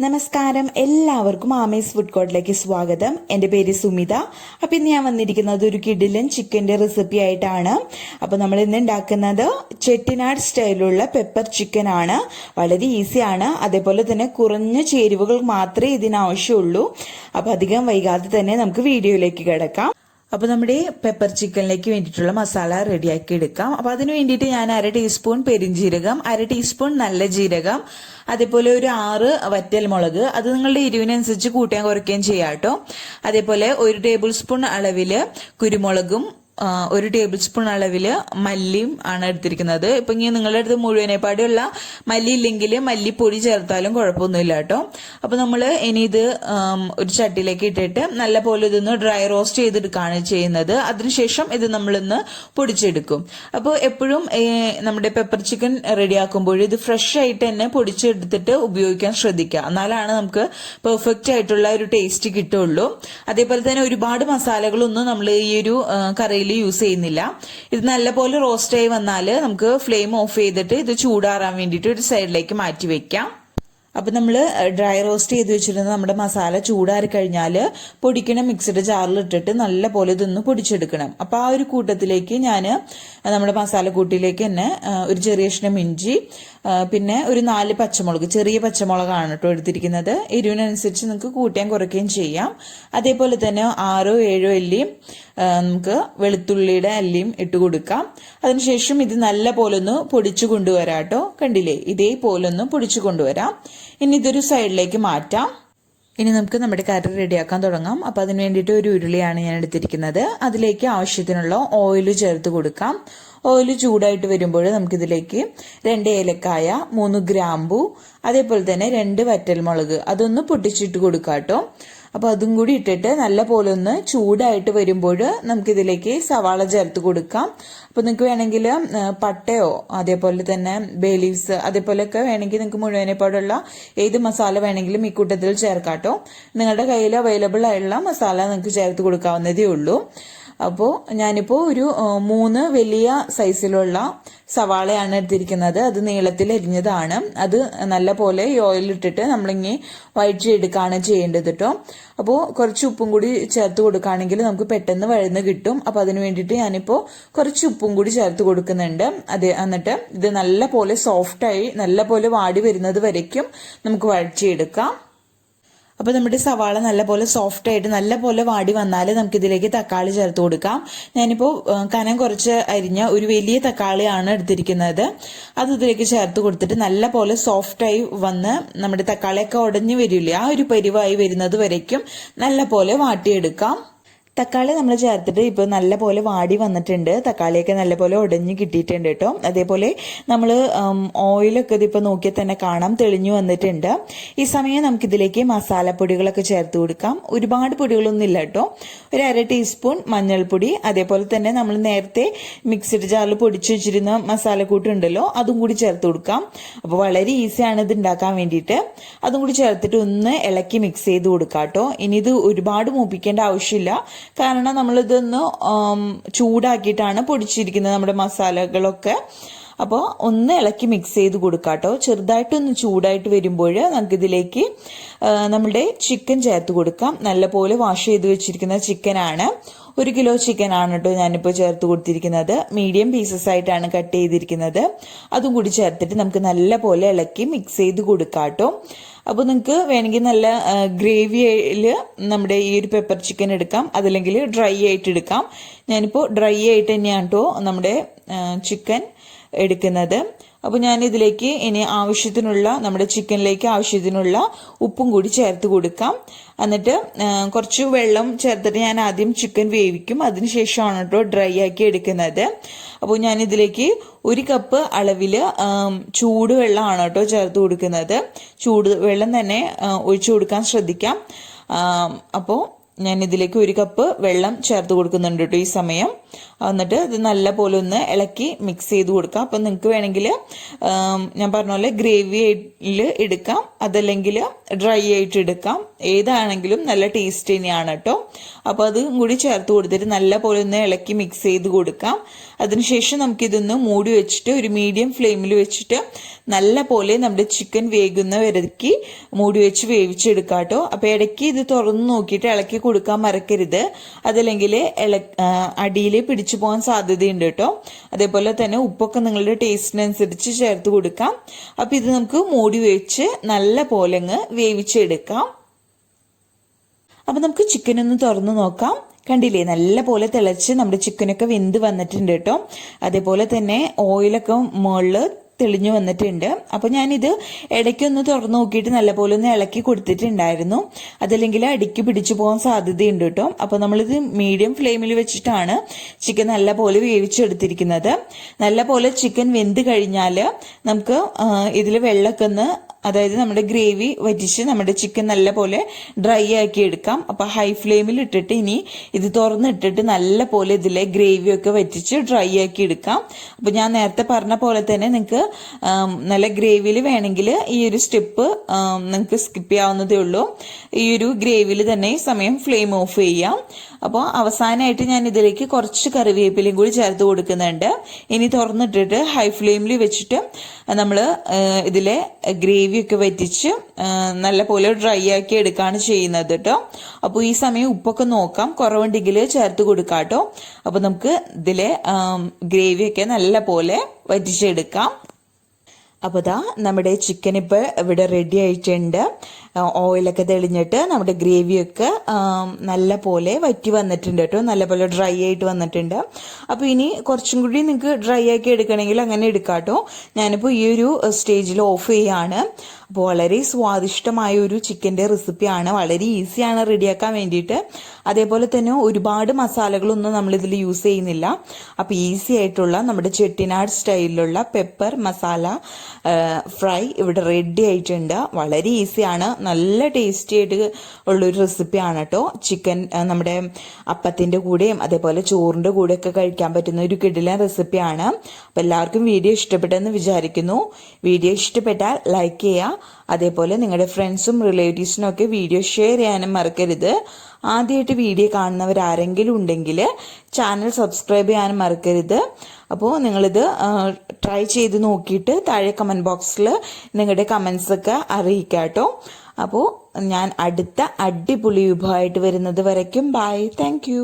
നമസ്കാരം, എല്ലാവർക്കും ആമീസ് ഫുഡ് കോർട്ടിലേക്ക് സ്വാഗതം. എൻ്റെ പേര് സുമിത. അപ്പം ഇന്ന് ഞാൻ വന്നിരിക്കുന്നത് ഒരു കിടിലൻ ചിക്കൻ്റെ റെസിപ്പി ആയിട്ടാണ്. അപ്പോൾ നമ്മൾ ഇന്ന് ഉണ്ടാക്കുന്നത് ചെട്ടിനാട് സ്റ്റൈലുള്ള പെപ്പർ ചിക്കൻ ആണ്. വളരെ ഈസിയാണ്. അതേപോലെ തന്നെ കുറഞ്ഞ ചേരുവകൾ മാത്രമേ ഇതിനാവശ്യമുള്ളൂ. അപ്പോൾ അധികം വൈകാതെ തന്നെ നമുക്ക് വീഡിയോയിലേക്ക് കിടക്കാം. അപ്പോൾ നമ്മുടെ പെപ്പർ ചിക്കനിലേക്ക് വേണ്ടിയിട്ടുള്ള മസാല റെഡിയാക്കി എടുക്കാം. അപ്പോൾ അതിന് വേണ്ടിയിട്ട് ഞാൻ 1/2 ടീസ്പൂൺ പെരിഞ്ജീരകം, 1/2 ടീസ്പൂൺ നല്ല ജീരകം, അതേപോലെ ഒരു 6 വറ്റൽമുളക്, അത് നിങ്ങളുടെ എരിവിനനുസരിച്ച് കൂട്ടുകയും കുറയ്ക്കുകയും ചെയ്യാം കേട്ടോ. അതേപോലെ 1 ടേബിൾ സ്പൂൺ അളവിൽ കുരുമുളകും 1 ടേബിൾ സ്പൂൺ അളവിൽ മല്ലിയും ആണ് എടുത്തിരിക്കുന്നത്. ഇപ്പം ഇനി നിങ്ങളുടെ അടുത്ത് മുഴുവനെപ്പാടെയുള്ള മല്ലി ഇല്ലെങ്കിൽ മല്ലിപ്പൊടി ചേർത്താലും കുഴപ്പമൊന്നുമില്ല കേട്ടോ. അപ്പോൾ നമ്മൾ ഇനി ഇത് ഒരു ചട്ടിയിലേക്ക് ഇട്ടിട്ട് നല്ല പോലെ ഇതൊന്ന് ഡ്രൈ റോസ്റ്റ് ചെയ്തെടുക്കുകയാണ് ചെയ്യുന്നത്. അതിനുശേഷം ഇത് നമ്മളിന്ന് പൊടിച്ചെടുക്കും. അപ്പോൾ എപ്പോഴും നമ്മുടെ പെപ്പർ ചിക്കൻ റെഡിയാക്കുമ്പോൾ ഇത് ഫ്രഷ് ആയിട്ട് തന്നെ പൊടിച്ചെടുത്തിട്ട് ഉപയോഗിക്കാൻ ശ്രദ്ധിക്കുക. എന്നാലാണ് നമുക്ക് പെർഫെക്റ്റ് ആയിട്ടുള്ള ഒരു ടേസ്റ്റ് കിട്ടുള്ളൂ. അതേപോലെ തന്നെ ഒരുപാട് മസാലകളൊന്നും നമ്മൾ ഈ ഒരു കറിയിൽ യൂസ് ചെയ്യുന്നില്ല. ഇത് നല്ലപോലെ റോസ്റ്റ് ആയി വന്നാൽ നമുക്ക് ഫ്ലെയിം ഓഫ് ചെയ്തിട്ട് ഇത് ചൂടാറാൻ വേണ്ടിയിട്ട് ഒരു സൈഡിലേക്ക് മാറ്റി വെക്കാം. അപ്പം നമ്മൾ ഡ്രൈ റോസ്റ്റ് ചെയ്ത് വെച്ചിരുന്ന നമ്മുടെ മസാല ചൂടാറി കഴിഞ്ഞാൽ പൊടിക്കണ മിക്സഡ് ജാറിൽ ഇട്ടിട്ട് നല്ല പോലെ ഇതൊന്ന് പൊടിച്ചെടുക്കണം. അപ്പം ആ ഒരു കൂട്ടത്തിലേക്ക് ഞാൻ നമ്മുടെ മസാല കൂട്ടിലേക്ക് തന്നെ ഒരു ചെറിയ കഷ്ണം ഇഞ്ചി, പിന്നെ ഒരു 4 പച്ചമുളക്, ചെറിയ പച്ചമുളകാണ് കേട്ടോ എടുത്തിരിക്കുന്നത്. എരിവിനനുസരിച്ച് നിങ്ങൾക്ക് കൂട്ടുകയും കുറയ്ക്കുകയും ചെയ്യാം. അതേപോലെ തന്നെ 6-7 അല്ലിയും നമുക്ക് വെളുത്തുള്ളിയുടെ അല്ലിയും ഇട്ട് കൊടുക്കാം. അതിനുശേഷം ഇത് നല്ല പോലെ ഒന്ന് പൊടിച്ചു കൊണ്ടുവരാം കേട്ടോ. കണ്ടില്ലേ, ഇതേപോലെ ഒന്ന് പൊടിച്ചു കൊണ്ടുവരാം. ഇനി ഇതൊരു സൈഡിലേക്ക് മാറ്റാം. ഇനി നമുക്ക് നമ്മുടെ കറി റെഡിയാക്കാൻ തുടങ്ങാം. അപ്പം അതിന് വേണ്ടിയിട്ട് ഒരു ഉരുളിയാണ് ഞാൻ എടുത്തിരിക്കുന്നത്. അതിലേക്ക് ആവശ്യത്തിനുള്ള ഓയിൽ ചേർത്ത് കൊടുക്കാം. ഓയിൽ ചൂടായിട്ട് വരുമ്പോൾ നമുക്കിതിലേക്ക് 2 ഏലക്കായ, 3 ഗ്രാമ്പു, അതേപോലെ തന്നെ 2 വറ്റൽമുളക് അതൊന്ന് പൊട്ടിച്ചിട്ട് കൊടുക്കാം കേട്ടോ. അപ്പോൾ അതും കൂടി ഇട്ടിട്ട് നല്ല പോലെ ഒന്ന് ചൂടായിട്ട് വരുമ്പോൾ നമുക്കിതിലേക്ക് സവാള ചേർത്ത് കൊടുക്കാം. അപ്പോൾ നിങ്ങൾക്ക് വേണമെങ്കിൽ പട്ടയോ അതേപോലെ തന്നെ ബേ ലീവ്സ് അതേപോലെയൊക്കെ വേണമെങ്കിൽ നിങ്ങൾക്ക് മുഴുവനെപ്പോഴുള്ള ഏത് മസാല വേണമെങ്കിലും ഈ കൂട്ടത്തിൽ ചേർക്കാം കേട്ടോ. നിങ്ങളുടെ കയ്യിൽ അവൈലബിൾ ആയിട്ടുള്ള മസാല നിങ്ങൾക്ക് ചേർത്ത് കൊടുക്കാവുന്നതേ ഉള്ളൂ. അപ്പോൾ ഞാനിപ്പോൾ ഒരു 3 വലിയ സൈസിലുള്ള സവാളയാണ് എടുത്തിരിക്കുന്നത്. അത് നീളത്തിൽ അരിഞ്ഞതാണ്. അത് നല്ല പോലെ ഈ ഓയിലിട്ടിട്ട് നമ്മളിങ്ങനെ വഴറ്റിയെടുക്കുകയാണ് ചെയ്യേണ്ടത് കേട്ടോ. അപ്പോൾ കുറച്ച് ഉപ്പും കൂടി ചേർത്ത് കൊടുക്കുകയാണെങ്കിൽ നമുക്ക് പെട്ടെന്ന് വഴന്ന് കിട്ടും. അപ്പോൾ അതിന് വേണ്ടിയിട്ട് ഞാനിപ്പോൾ കുറച്ച് ഉപ്പും കൂടി ചേർത്ത് കൊടുക്കുന്നുണ്ട്. എന്നിട്ട് ഇത് നല്ല പോലെ സോഫ്റ്റായി നല്ല പോലെ വാടി വരുന്നത് വരയ്ക്കും നമുക്ക് വഴറ്റിയെടുക്കാം. അപ്പോൾ നമ്മുടെ സവാള നല്ലപോലെ സോഫ്റ്റ് ആയിട്ട് നല്ലപോലെ വാടി വന്നാൽ നമുക്കിതിലേക്ക് തക്കാളി ചേർത്ത് കൊടുക്കാം. ഞാനിപ്പോൾ കനം കുറച്ച് അരിഞ്ഞ ഒരു വലിയ തക്കാളിയാണ് എടുത്തിരിക്കുന്നത്. അത് ഇതിലേക്ക് ചേർത്ത് കൊടുത്തിട്ട് നല്ലപോലെ സോഫ്റ്റായി വന്ന് നമ്മുടെ തക്കാളിയൊക്കെ ഉടഞ്ഞു വരില്ലേ, ആ ഒരു പരിവായി വരുന്നത് വരയ്ക്കും നല്ലപോലെ വാട്ടിയെടുക്കാം. തക്കാളി നമ്മൾ ചേർത്തിട്ട് ഇപ്പോൾ നല്ല പോലെ വാടി വന്നിട്ടുണ്ട്. തക്കാളിയൊക്കെ നല്ലപോലെ ഉടഞ്ഞു കിട്ടിയിട്ടുണ്ട് കേട്ടോ. അതേപോലെ നമ്മൾ ഓയിലൊക്കെ ഇതിപ്പോൾ നോക്കിയാൽ തന്നെ കാണാം തെളിഞ്ഞു വന്നിട്ടുണ്ട്. ഈ സമയം നമുക്കിതിലേക്ക് മസാലപ്പൊടികളൊക്കെ ചേർത്ത് കൊടുക്കാം. ഒരുപാട് പൊടികളൊന്നും ഇല്ല കേട്ടോ. ഒരു 1/2 ടീസ്പൂൺ മഞ്ഞൾപ്പൊടി, അതേപോലെ തന്നെ നമ്മൾ നേരത്തെ മിക്സിഡ് ജാറിൽ പൊടിച്ചു വെച്ചിരുന്ന മസാലക്കൂട്ടുണ്ടല്ലോ അതും കൂടി ചേർത്ത് കൊടുക്കാം. അപ്പോൾ വളരെ ഈസിയാണ് ഇത് ഉണ്ടാക്കാൻ വേണ്ടിയിട്ട്. അതും കൂടി ചേർത്തിട്ട് ഒന്ന് ഇളക്കി മിക്സ് ചെയ്ത് കൊടുക്കാം കേട്ടോ. ഇനി ഇത് ഒരുപാട് മൂപ്പിക്കേണ്ട ആവശ്യമില്ല. കാരണം നമ്മളിതൊന്ന് ചൂടാക്കിയിട്ടാണ് പൊടിച്ചിരിക്കുന്നത് നമ്മുടെ മസാലകളൊക്കെ. അപ്പോൾ ഒന്ന് ഇളക്കി മിക്സ് ചെയ്ത് കൊടുക്കാം കേട്ടോ. ചെറുതായിട്ടൊന്ന് ചൂടായിട്ട് വരുമ്പോൾ നമുക്കിതിലേക്ക് നമ്മുടെ ചിക്കൻ ചേർത്ത് കൊടുക്കാം. നല്ലപോലെ വാഷ് ചെയ്ത് വെച്ചിരിക്കുന്ന ചിക്കനാണ്. 1 കിലോ ചിക്കനാണ് കേട്ടോ ഞാനിപ്പോൾ ചേർത്ത് കൊടുത്തിരിക്കുന്നത്. മീഡിയം പീസസ് ആയിട്ടാണ് കട്ട് ചെയ്തിരിക്കുന്നത്. അതും കൂടി ചേർത്തിട്ട് നമുക്ക് നല്ല പോലെ ഇളക്കി മിക്സ് ചെയ്ത് കൊടുക്കാം കേട്ടോ. അപ്പോൾ നിങ്ങൾക്ക് വേണമെങ്കിൽ നല്ല ഗ്രേവിയിൽ നമ്മുടെ ഈ ഒരു പെപ്പർ ചിക്കൻ എടുക്കാം, അതല്ലെങ്കിൽ ഡ്രൈ ആയിട്ട് എടുക്കാം. ഞാനിപ്പോൾ ഡ്രൈ ആയിട്ട് തന്നെയാണ് കേട്ടോ നമ്മുടെ ചിക്കൻ എടുക്കുന്നത്. അപ്പോൾ ഞാനിതിലേക്ക് ഇനി ആവശ്യത്തിനുള്ള നമ്മുടെ ചിക്കനിലേക്ക് ആവശ്യത്തിനുള്ള ഉപ്പും കൂടി ചേർത്ത് കൊടുക്കാം. എന്നിട്ട് കുറച്ച് വെള്ളം ചേർത്തിട്ട് ഞാൻ ആദ്യം ചിക്കൻ വേവിക്കും. അതിനുശേഷമാണ് കേട്ടോ ഡ്രൈ ആക്കി എടുക്കുന്നത്. അപ്പോൾ ഞാനിതിലേക്ക് 1 കപ്പ് അളവിൽ ചൂടുവെള്ളമാണ് കേട്ടോ ചേർത്ത് കൊടുക്കുന്നത്. ചൂടുവെള്ളം തന്നെ ഒഴിച്ചു കൊടുക്കാൻ ശ്രദ്ധിക്കാം. അപ്പോൾ ഞാൻ ഇതിലേക്ക് 1 കപ്പ് വെള്ളം ചേർത്ത് കൊടുക്കുന്നുണ്ട് കേട്ടോ ഈ സമയം. എന്നിട്ട് ഇത് നല്ല പോലെ ഒന്ന് ഇളക്കി മിക്സ് ചെയ്ത് കൊടുക്കാം. അപ്പം നിങ്ങൾക്ക് വേണമെങ്കിൽ ഞാൻ പറഞ്ഞ പോലെ ഗ്രേവിയിൽ എടുക്കാം, അതല്ലെങ്കിൽ ഡ്രൈ ആയിട്ട് എടുക്കാം. ഏതാണെങ്കിലും നല്ല ടേസ്റ്റ് തന്നെയാണ് കേട്ടോ. അപ്പോൾ അതും കൂടി ചേർത്ത് കൊടുത്തിട്ട് നല്ല പോലെ ഒന്ന് ഇളക്കി മിക്സ് ചെയ്ത് കൊടുക്കാം. അതിനുശേഷം നമുക്കിതൊന്ന് മൂടി വെച്ചിട്ട് ഒരു മീഡിയം ഫ്ലെയിമിൽ വെച്ചിട്ട് നല്ല പോലെ നമ്മുടെ ചിക്കൻ വേകുന്ന വരയ്ക്ക് മൂടി വെച്ച് വേവിച്ചെടുക്കാം കേട്ടോ. അപ്പോൾ ഇടയ്ക്ക് ഇത് തുറന്ന് നോക്കിയിട്ട് ഇളക്കി കൊടുക്കാൻ മറക്കരുത്, അതല്ലെങ്കിൽ അടിയിൽ പിടിച്ചു പോകാൻ സാധ്യതയുണ്ട് കേട്ടോ. അതേപോലെ തന്നെ ഉപ്പൊക്കെ നിങ്ങളുടെ ടേസ്റ്റിനനുസരിച്ച് ചേർത്ത് കൊടുക്കാം. അപ്പം ഇത് നമുക്ക് മൂടി വെച്ച് നല്ല പോലെ അങ്ങ് വേവിച്ചെടുക്കാം. അപ്പം നമുക്ക് ചിക്കൻ ഒന്ന് തുറന്ന് നോക്കാം. കണ്ടില്ലേ, നല്ല പോലെ തിളച്ച് നമ്മുടെ ചിക്കനൊക്കെ വെന്ത് വന്നിട്ടുണ്ട് കേട്ടോ. അതേപോലെ തന്നെ ഓയിലൊക്കെ മുകളിൽ തെളിഞ്ഞു വന്നിട്ടുണ്ട്. അപ്പോൾ ഞാനിത് ഇടയ്ക്കൊന്ന് തുറന്നു നോക്കിയിട്ട് നല്ലപോലെ ഒന്ന് ഇളക്കി കൊടുത്തിട്ടുണ്ടായിരുന്നു, അതല്ലെങ്കിൽ അടിക്ക് പിടിച്ചു പോകാൻ സാധ്യതയുണ്ട് കേട്ടോ. അപ്പോൾ നമ്മളിത് മീഡിയം ഫ്ലെയിമിൽ വെച്ചിട്ടാണ് ചിക്കൻ നല്ല പോലെ വേവിച്ചെടുത്തിരിക്കുന്നത്. നല്ല പോലെ ചിക്കൻ വെന്ത് കഴിഞ്ഞാൽ നമുക്ക് ഇതിൽ വെള്ളമൊക്കെ ഒന്ന്, അതായത് നമ്മുടെ ഗ്രേവി വറ്റിച്ച് നമ്മുടെ ചിക്കൻ നല്ല പോലെ ഡ്രൈ ആക്കി എടുക്കാം. അപ്പോൾ ഹൈ ഫ്ലെയിമിൽ ഇട്ടിട്ട് ഇനി ഇത് തുറന്നിട്ടിട്ട് നല്ല പോലെ ഇതിലെ ഗ്രേവിയൊക്കെ വറ്റിച്ച് ഡ്രൈ ആക്കി എടുക്കാം. അപ്പോൾ ഞാൻ നേരത്തെ പറഞ്ഞ പോലെ തന്നെ നിങ്ങൾക്ക് നല്ല ഗ്രേവിയിൽ വേണമെങ്കിൽ ഈ ഒരു സ്റ്റെപ്പ് നിങ്ങൾക്ക് സ്കിപ്പ് ചെയ്യാവുന്നതേ ഉള്ളൂ. ഈ ഒരു ഗ്രേവിയിൽ തന്നെ സമയം ഫ്ലെയിം ഓഫ് ചെയ്യാം. അപ്പോൾ അവസാനമായിട്ട് ഞാൻ ഇതിലേക്ക് കുറച്ച് കറിവേപ്പിലയും കൂടി ചേർത്ത് കൊടുക്കുന്നുണ്ട്. ഇനി തുറന്നിട്ടിട്ട് ഹൈ ഫ്ലെയിമിൽ വെച്ചിട്ട് നമ്മൾ ഇതിലെ ഗ്രേവിയൊക്കെ വറ്റിച്ച് നല്ല പോലെ ഡ്രൈ ആക്കി എടുക്കുകയാണ് ചെയ്യുന്നത് കേട്ടോ. അപ്പോൾ ഈ സമയം ഉപ്പൊക്കെ നോക്കാം, കുറവുണ്ടെങ്കിൽ ചേർത്ത് കൊടുക്കാം കേട്ടോ. അപ്പോൾ നമുക്ക് ഇതിലെ ഗ്രേവിയൊക്കെ നല്ല പോലെ വറ്റിച്ചെടുക്കാം. അപ്പോൾ ദാ നമ്മുടെ ചിക്കൻ ഇപ്പോൾ ഇവിടെ റെഡി ആയിട്ടുണ്ട്. ഓയിലൊക്കെ തെളിഞ്ഞിട്ട് നമ്മുടെ ഗ്രേവിയൊക്കെ നല്ല പോലെ വറ്റി വന്നിട്ടുണ്ട് കേട്ടോ, നല്ല പോലെ ഡ്രൈ ആയിട്ട് വന്നിട്ടുണ്ട്. അപ്പോൾ ഇനി കുറച്ചും കൂടി നിങ്ങൾക്ക് ഡ്രൈ ആക്കി എടുക്കണമെങ്കിൽ അങ്ങനെ എടുക്കാം കേട്ടോ. ഞാനിപ്പോൾ ഈ ഒരു സ്റ്റേജിൽ ഓഫ് ചെയ്യാണ്. അപ്പോൾ വളരെ സ്വാദിഷ്ടമായ ഒരു ചിക്കൻ്റെ റെസിപ്പിയാണ്, വളരെ ഈസിയാണ് റെഡിയാക്കാൻ വേണ്ടിയിട്ട്. അതേപോലെ തന്നെ ഒരുപാട് മസാലകളൊന്നും നമ്മളിതിൽ യൂസ് ചെയ്യുന്നില്ല. അപ്പോൾ ഈസി ആയിട്ടുള്ള നമ്മുടെ ചെട്ടിനാട് സ്റ്റൈലിലുള്ള പെപ്പർ മസാല ഫ്രൈ ഇവിടെ റെഡി ആയിട്ടുണ്ട്. വളരെ ഈസിയാണ്, നല്ല ടേസ്റ്റി ആയിട്ട് ഉള്ളൊരു റെസിപ്പിയാണ് കേട്ടോ. ചിക്കൻ നമ്മുടെ അപ്പത്തിൻ്റെ കൂടെയും അതേപോലെ ചോറിൻ്റെ കൂടെയൊക്കെ കഴിക്കാൻ പറ്റുന്ന ഒരു കിടിലൻ റെസിപ്പിയാണ്. അപ്പോൾ എല്ലാവർക്കും വീഡിയോ ഇഷ്ടപ്പെട്ടെന്ന് വിചാരിക്കുന്നു. വീഡിയോ ഇഷ്ടപ്പെട്ടാൽ ലൈക്ക് ചെയ്യുക, അതേപോലെ നിങ്ങളുടെ ഫ്രണ്ട്സും റിലേറ്റീവ്സിനും ഒക്കെ വീഡിയോ ഷെയർ ചെയ്യാനും മറക്കരുത്. ആദ്യമായിട്ട് വീഡിയോ കാണുന്നവരാരെങ്കിലും ഉണ്ടെങ്കിൽ ചാനൽ സബ്സ്ക്രൈബ് ചെയ്യാനും മറക്കരുത്. അപ്പോൾ നിങ്ങളിത് ട്രൈ ചെയ്ത് നോക്കിയിട്ട് താഴെ കമൻറ്റ് ബോക്സിൽ നിങ്ങളുടെ കമൻസൊക്കെ അറിയിക്കാം കേട്ടോ. അപ്പോൾ ഞാൻ അടുത്ത അടിപൊളി വിഭവമായിട്ട് വരുന്നത് വരയ്ക്കും ബൈ, താങ്ക് യു.